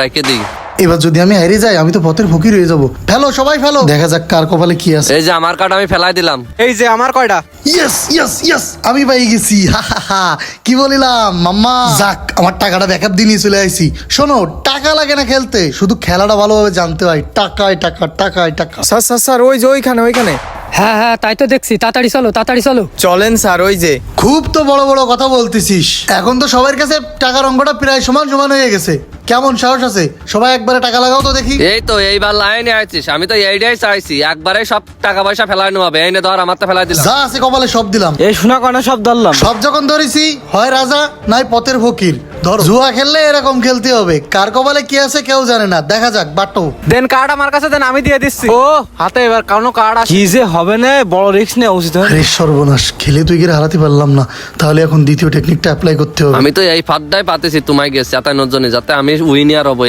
তাইকে দিই। এবার যদি আমি হারিয়ে যাই আমি তো পথের ফকির হয়ে যাবো। ফেলো সবাই ফেলো, দেখা যাক কার কপালে কি আছে। এই যে আমার কার্ড আমি ফেলাই দিলাম। এই যে আমার কয়টা? ইয়েস ইয়েস ইয়েস, আমি পাই গেছি। হা হা হা, কি বলিলাম মাম্মা। যাক, আমার টাকাটা ব্যাকআপ দিয়ে নিয়ে চলে আইছি। শোনো, টাকা লাগে না খেলতে, শুধু খেলাটা ভালোভাবে জানতে হয়। টাকায় টাকা, টাকায় টাকা। স্যার স্যার স্যার, ওই যে ওইখানে। হ্যাঁ হ্যাঁ, তাই তো দেখছি। তাড়াতাড়ি চলো। চলেন স্যার, ওই যে। খুব তো বড় বড় কথা বলতেছিস। এখন তো সবার কাছে টাকার অঙ্কটা প্রায় সমান সমান হয়ে গেছে। কেমন সাহস আছে? সবাই একবারে টাকা লাগাও তো দেখি। এই তো এইবার লাইনে আছিস, আমি তো এইটাই চাইছি, একবারে সব টাকা পয়সা ফেলাই নেওয়া হবে। এই নে ধর, আমার তো ফেলাই দিলাম। যা আছে কপালে সব দিলাম। এই শোনা কয়না সব ধরলাম। সব যখন ধরেছি, হয় রাজা নাই পথের ফকির। ধরো, জুয়া খেললে এরকম খেলতে হবে। কার কপালে কি আছে কেউ জানে না। দেখা যাক, বাটো। দেন কার্ড আমার কাছে দেন, আমি দিয়ে দিচ্ছি। ও হাতে এবার কোনো কার্ড আছে? কি যে হবে না, বড় রিস্ক নেওয়া উচিত। আরে সর্বনাশ, খেলে তুই গিয়ে হারাতে পারলাম না। তাহলে এখন দ্বিতীয় টেকনিকটা অ্যাপ্লাই করতে হবে। আমি তো এই ফাঁদটাই পাতেছি তোমায় গেছে যাতে নজনে, যাতে আমি উইনিয়ার হবো।